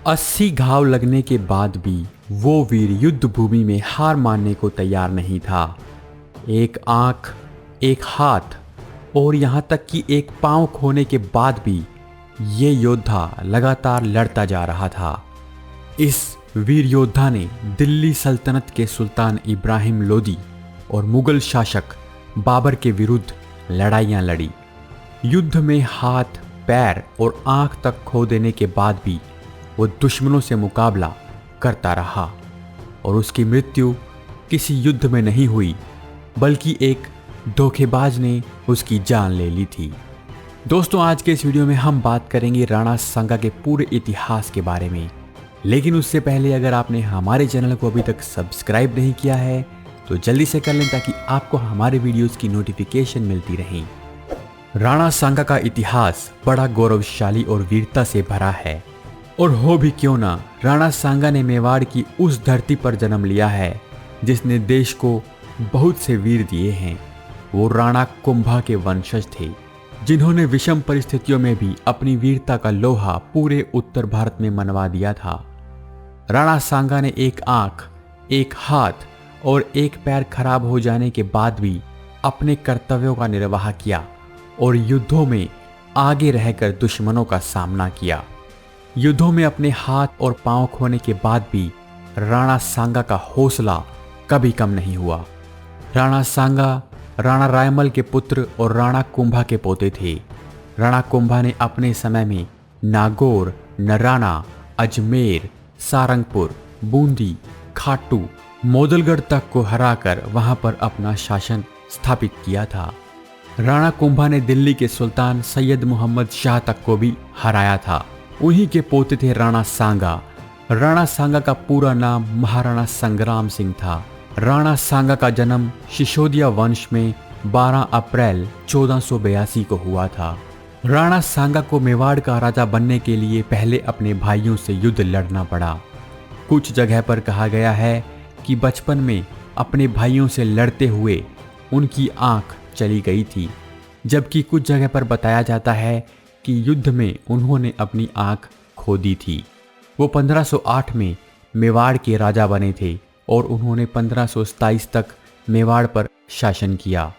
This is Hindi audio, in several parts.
80 घाव लगने के बाद भी वो वीर युद्ध भूमि में हार मानने को तैयार नहीं था। एक आंख, एक हाथ और यहाँ तक कि एक पांव खोने के बाद भी ये योद्धा लगातार लड़ता जा रहा था। इस वीर योद्धा ने दिल्ली सल्तनत के सुल्तान इब्राहिम लोदी और मुगल शासक बाबर के विरुद्ध लड़ाइयाँ लड़ी। युद्ध में हाथ, पैर और आंख तक खो देने के बाद भी वो दुश्मनों से मुकाबला करता रहा और उसकी मृत्यु किसी युद्ध में नहीं हुई, बल्कि एक धोखेबाज ने उसकी जान ले ली थी। दोस्तों, आज के इस वीडियो में हम बात करेंगे राणा सांगा के पूरे इतिहास के बारे में। लेकिन उससे पहले अगर आपने हमारे चैनल को अभी तक सब्सक्राइब नहीं किया है तो जल्दी से कर लें ताकि आपको हमारे वीडियोस की नोटिफिकेशन मिलती रहे। राणा सांगा का इतिहास बड़ा गौरवशाली और वीरता से भरा है। और हो भी क्यों ना, राणा सांगा ने मेवाड़ की उस धरती पर जन्म लिया है जिसने देश को बहुत से वीर दिए हैं। वो राणा कुंभा के वंशज थे जिन्होंने विषम परिस्थितियों में भी अपनी वीरता का लोहा पूरे उत्तर भारत में मनवा दिया था। राणा सांगा ने एक आंख, एक हाथ और एक पैर खराब हो जाने के बाद भी अपने कर्तव्यों का निर्वाह किया और युद्धों में आगे रहकर दुश्मनों का सामना किया। युद्धों में अपने हाथ और पांव खोने के बाद भी राणा सांगा का हौसला कभी कम नहीं हुआ। राणा सांगा राणा रायमल के पुत्र और राणा कुंभा के पोते थे। राणा कुंभा ने अपने समय में नागौर, नराना, अजमेर, सारंगपुर, बूंदी, खाटू, मोदलगढ़ तक को हराकर वहां पर अपना शासन स्थापित किया था। राणा कुंभा ने दिल्ली के सुल्तान सैयद मोहम्मद शाह तक को भी हराया था। उन्हीं के पोते थे राणा सांगा। राणा सांगा का पूरा नाम महाराणा संग्राम सिंह था। राणा सांगा का जन्म सिसोदिया वंश में 12 अप्रैल 1482 को हुआ था। राणा सांगा को मेवाड़ का राजा बनने के लिए पहले अपने भाइयों से युद्ध लड़ना पड़ा। कुछ जगह पर कहा गया है कि बचपन में अपने भाइयों से लड़ते हुए उनकी आंख चली गई थी, जबकि कुछ जगह पर बताया जाता है कि युद्ध में उन्होंने अपनी आंख खो दी थी। वो 1508 में मेवाड़ के राजा बने थे और उन्होंने 1527 तक मेवाड़ पर शासन किया।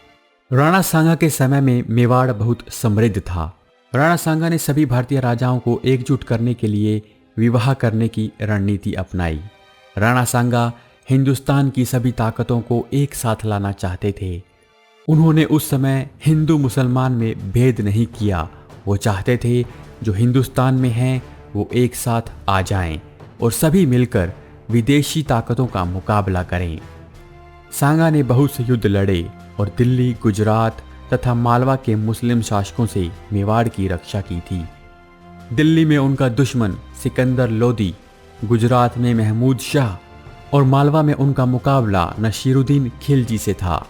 राणा सांगा के समय में मेवाड़ बहुत समृद्ध था। राणा सांगा ने सभी भारतीय राजाओं को एकजुट करने के लिए विवाह करने की रणनीति अपनाई। राणा सांगा हिंदुस्तान की सभी ताकतों को एक साथ लाना चाहते थे। उन्होंने उस समय हिंदू मुसलमान में भेद नहीं किया। वो चाहते थे जो हिंदुस्तान में हैं वो एक साथ आ जाएं और सभी मिलकर विदेशी ताकतों का मुकाबला करें। सांगा ने बहुत से युद्ध लड़े और दिल्ली, गुजरात तथा मालवा के मुस्लिम शासकों से मेवाड़ की रक्षा की थी। दिल्ली में उनका दुश्मन सिकंदर लोदी, गुजरात में महमूद शाह और मालवा में उनका मुकाबला नसीरुद्दीन खिलजी से था।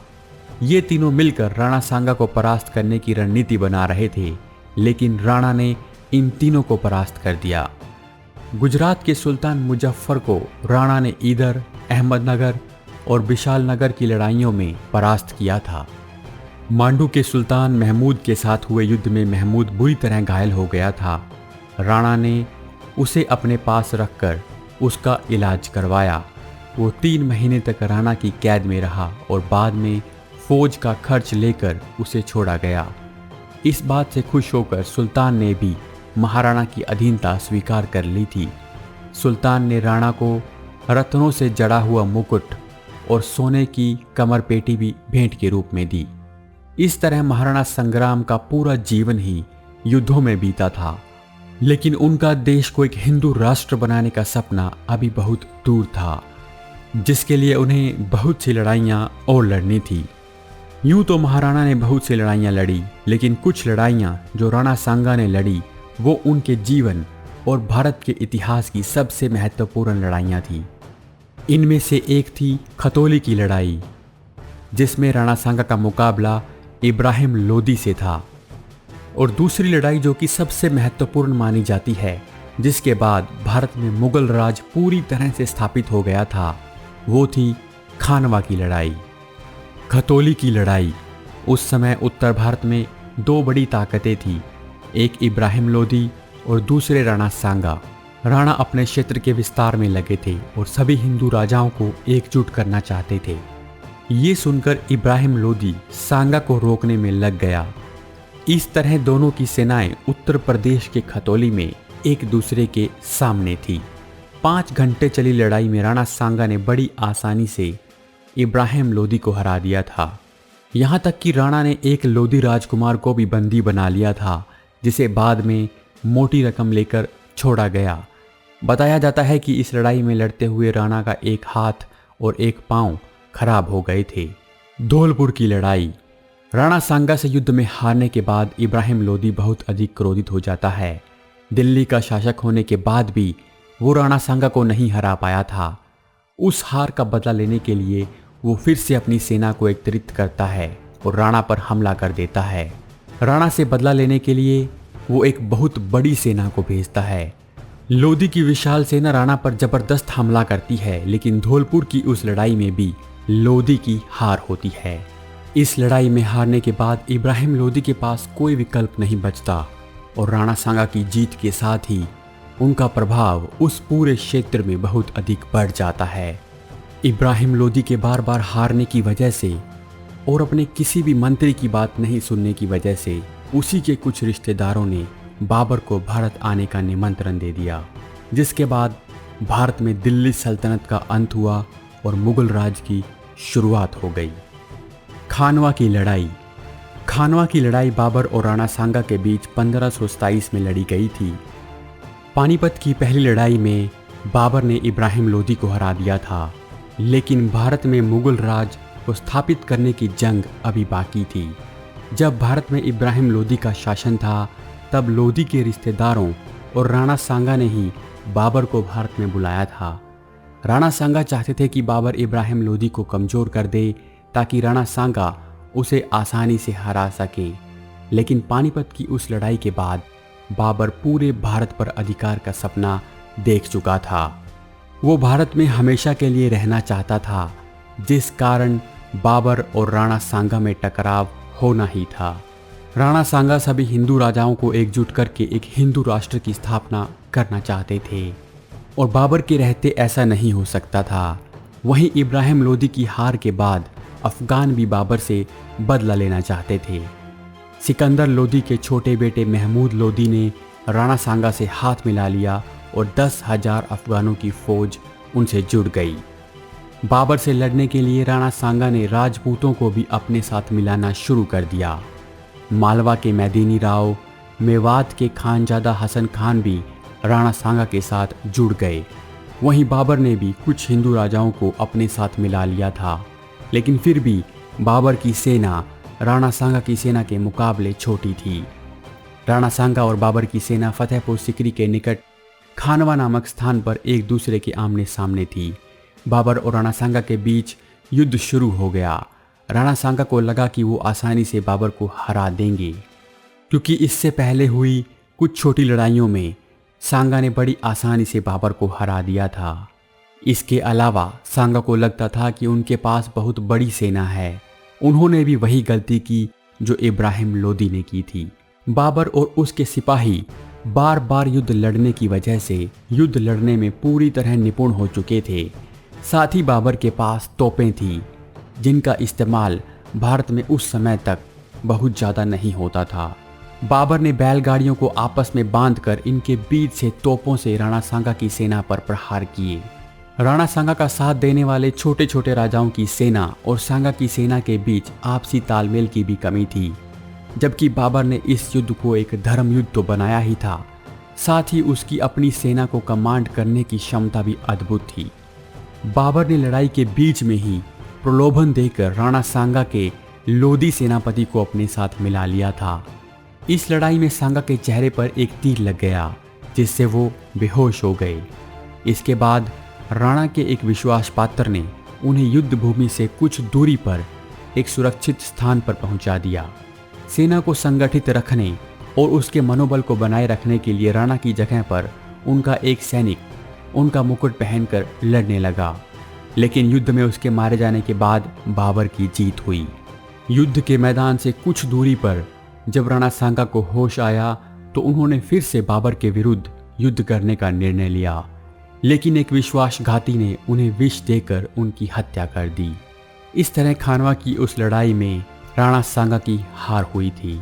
ये तीनों मिलकर राणा सांगा को परास्त करने की रणनीति बना रहे थे, लेकिन राणा ने इन तीनों को परास्त कर दिया। गुजरात के सुल्तान मुजफ्फर को राणा ने ईदर, अहमदनगर और विशाल नगर की लड़ाइयों में परास्त किया था। मांडू के सुल्तान महमूद के साथ हुए युद्ध में महमूद बुरी तरह घायल हो गया था। राणा ने उसे अपने पास रखकर उसका इलाज करवाया। वो 3 महीने तक राणा की कैद में रहा और बाद में फौज का खर्च लेकर उसे छोड़ा गया। इस बात से खुश होकर सुल्तान ने भी महाराणा की अधीनता स्वीकार कर ली थी। सुल्तान ने राणा को रत्नों से जड़ा हुआ मुकुट और सोने की कमर पेटी भी भेंट के रूप में दी। इस तरह महाराणा संग्राम का पूरा जीवन ही युद्धों में बीता था, लेकिन उनका देश को एक हिंदू राष्ट्र बनाने का सपना अभी बहुत दूर था, जिसके लिए उन्हें बहुत सी लड़ाइयाँ और लड़नी थी। यूं तो महाराणा ने बहुत सी लड़ाइयाँ लड़ी, लेकिन कुछ लड़ाइयाँ जो राणा सांगा ने लड़ी वो उनके जीवन और भारत के इतिहास की सबसे महत्वपूर्ण लड़ाइयाँ थी। इनमें से एक थी खतौली की लड़ाई, जिसमें राणा सांगा का मुकाबला इब्राहिम लोदी से था, और दूसरी लड़ाई जो कि सबसे महत्वपूर्ण मानी जाती है, जिसके बाद भारत में मुगल राज पूरी तरह से स्थापित हो गया था, वो थी खानवा की लड़ाई। खतौली की लड़ाई उस समय उत्तर भारत में 2 बड़ी ताकतें थीं, एक इब्राहिम लोदी और दूसरे राणा सांगा। राणा अपने क्षेत्र के विस्तार में लगे थे और सभी हिंदू राजाओं को एकजुट करना चाहते थे। ये सुनकर इब्राहिम लोदी सांगा को रोकने में लग गया। इस तरह दोनों की सेनाएं उत्तर प्रदेश के खतौली में एक दूसरे के सामने थी। 5 घंटे चली लड़ाई में राणा सांगा ने बड़ी आसानी से इब्राहिम लोदी को हरा दिया था। यहाँ तक कि राणा ने एक लोदी राजकुमार को भी बंदी बना लिया था, जिसे बाद में मोटी रकम लेकर छोड़ा गया। बताया जाता है कि इस लड़ाई में लड़ते हुए राणा का एक हाथ और एक पांव खराब हो गए थे। धौलपुर की लड़ाई। राणा सांगा से युद्ध में हारने के बाद इब्राहिम लोदी बहुत अधिक क्रोधित हो जाता है। दिल्ली का शासक होने के बाद भी वो राणा सांगा को नहीं हरा पाया था। उस हार का बदला लेने के लिए वो फिर से अपनी सेना को एकत्रित करता है और राणा पर हमला कर देता है। राणा से बदला लेने के लिए वो एक बहुत बड़ी सेना को भेजता है। लोदी की विशाल सेना राणा पर जबरदस्त हमला करती है, लेकिन धौलपुर की उस लड़ाई में भी लोदी की हार होती है। इस लड़ाई में हारने के बाद इब्राहिम लोदी के पास कोई विकल्प नहीं बचता और राणा सांगा की जीत के साथ ही उनका प्रभाव उस पूरे क्षेत्र में बहुत अधिक बढ़ जाता है। इब्राहिम लोदी के बार बार हारने की वजह से और अपने किसी भी मंत्री की बात नहीं सुनने की वजह से उसी के कुछ रिश्तेदारों ने बाबर को भारत आने का निमंत्रण दे दिया, जिसके बाद भारत में दिल्ली सल्तनत का अंत हुआ और मुगल राज की शुरुआत हो गई। खानवा की लड़ाई। खानवा की लड़ाई बाबर और राणा सांगा के बीच 1527 में लड़ी गई थी। पानीपत की पहली लड़ाई में बाबर ने इब्राहिम लोदी को हरा दिया था, लेकिन भारत में मुगल राज को स्थापित करने की जंग अभी बाकी थी। जब भारत में इब्राहिम लोदी का शासन था, तब लोदी के रिश्तेदारों और राणा सांगा ने ही बाबर को भारत में बुलाया था। राणा सांगा चाहते थे कि बाबर इब्राहिम लोदी को कमज़ोर कर दे ताकि राणा सांगा उसे आसानी से हरा सके, लेकिन पानीपत की उस लड़ाई के बाद बाबर पूरे भारत पर अधिकार का सपना देख चुका था। वो भारत में हमेशा के लिए रहना चाहता था, जिस कारण बाबर और राणा सांगा में टकराव होना ही था। राणा सांगा सभी हिंदू राजाओं को एकजुट करके एक हिंदू राष्ट्र की स्थापना करना चाहते थे और बाबर के रहते ऐसा नहीं हो सकता था। वहीं इब्राहिम लोदी की हार के बाद अफगान भी बाबर से बदला लेना चाहते थे। सिकंदर लोदी के छोटे बेटे महमूद लोदी ने राणा सांगा से हाथ मिला लिया और 10,000 अफगानों की फौज उनसे जुड़ गई। बाबर से लड़ने के लिए राणा सांगा ने राजपूतों को भी अपने साथ मिलाना शुरू कर दिया। मालवा के मैदिनी राव, मेवात के खानजादा हसन खान भी राणा सांगा के साथ जुड़ गए। वहीं बाबर ने भी कुछ हिंदू राजाओं को अपने साथ मिला लिया था, लेकिन फिर भी बाबर की सेना राणा सांगा की सेना के मुकाबले छोटी थी। राणा सांगा और बाबर की सेना फतेहपुर सिकरी के निकट खानवा नामक स्थान पर एक दूसरे के आमने सामने थी। बाबर और राणा सांगा के बीच युद्ध शुरू हो गया। राणा सांगा को लगा कि वो आसानी से बाबर को हरा देंगे, क्योंकि इससे पहले हुई कुछ छोटी लड़ाइयों में सांगा ने बड़ी आसानी से बाबर को हरा दिया था। इसके अलावा सांगा को लगता था कि उनके पास बहुत बड़ी सेना है। उन्होंने भी वही गलती की जो इब्राहिम लोदी ने की थी। बाबर और उसके सिपाही बार बार युद्ध लड़ने की वजह से युद्ध लड़ने में पूरी तरह निपुण हो चुके थे। साथ ही बाबर के पास तोपें थीं, जिनका इस्तेमाल भारत में उस समय तक बहुत ज़्यादा नहीं होता था। बाबर ने बैलगाड़ियों को आपस में बांधकर इनके बीच से तोपों से राणा सांगा की सेना पर प्रहार किए। राणा सांगा का साथ देने वाले छोटे छोटे राजाओं की सेना और सांगा की सेना के बीच आपसी तालमेल की भी कमी थी। जबकि बाबर ने इस युद्ध को एक धर्म युद्ध तो बनाया ही था, साथ ही उसकी अपनी सेना को कमांड करने की क्षमता भी अद्भुत थी। बाबर ने लड़ाई के बीच में ही प्रलोभन देकर राणा सांगा के लोदी सेनापति को अपने साथ मिला लिया था। इस लड़ाई में सांगा के चेहरे पर एक तीर लग गया, जिससे वो बेहोश हो गए। इसके बाद राणा के एक विश्वास पात्र ने उन्हें युद्ध भूमि से कुछ दूरी पर एक सुरक्षित स्थान पर पहुंचा दिया। सेना को संगठित रखने और उसके मनोबल को बनाए रखने के लिए राणा की जगह पर उनका एक सैनिक उनका मुकुट पहनकर लड़ने लगा, लेकिन युद्ध में उसके मारे जाने के बाद बाबर की जीत हुई। युद्ध के मैदान से कुछ दूरी पर जब राणा सांगा को होश आया तो उन्होंने फिर से बाबर के विरुद्ध युद्ध करने का निर्णय लिया, लेकिन एक विश्वासघाती ने उन्हें विष देकर उनकी हत्या कर दी। इस तरह खानवा की उस लड़ाई में राणा सांगा की हार हुई थी।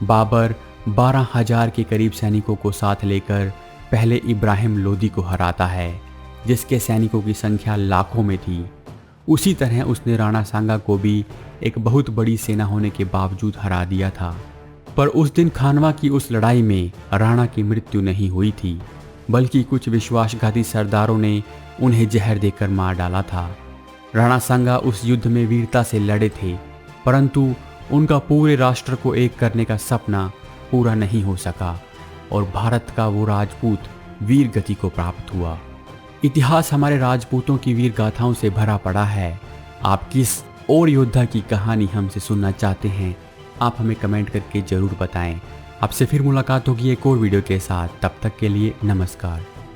बाबर 12,000 के करीब सैनिकों को साथ लेकर पहले इब्राहिम लोदी को हराता है, जिसके सैनिकों की संख्या लाखों में थी। उसी तरह उसने राणा सांगा को भी एक बहुत बड़ी सेना होने के बावजूद हरा दिया था। पर उस दिन खानवा की उस लड़ाई में राणा की मृत्यु नहीं हुई थी, बल्कि कुछ विश्वासघाती सरदारों ने उन्हें जहर देकर मार डाला था। राणा सांगा उस युद्ध में वीरता से लड़े थे, परंतु उनका पूरे राष्ट्र को एक करने का सपना पूरा नहीं हो सका और भारत का वो राजपूत वीर गति को प्राप्त हुआ। इतिहास हमारे राजपूतों की वीर गाथाओं से भरा पड़ा है। आप किस और योद्धा की कहानी हमसे सुनना चाहते हैं, आप हमें कमेंट करके ज़रूर बताएं। आपसे फिर मुलाकात होगी एक और वीडियो के साथ। तब तक के लिए नमस्कार।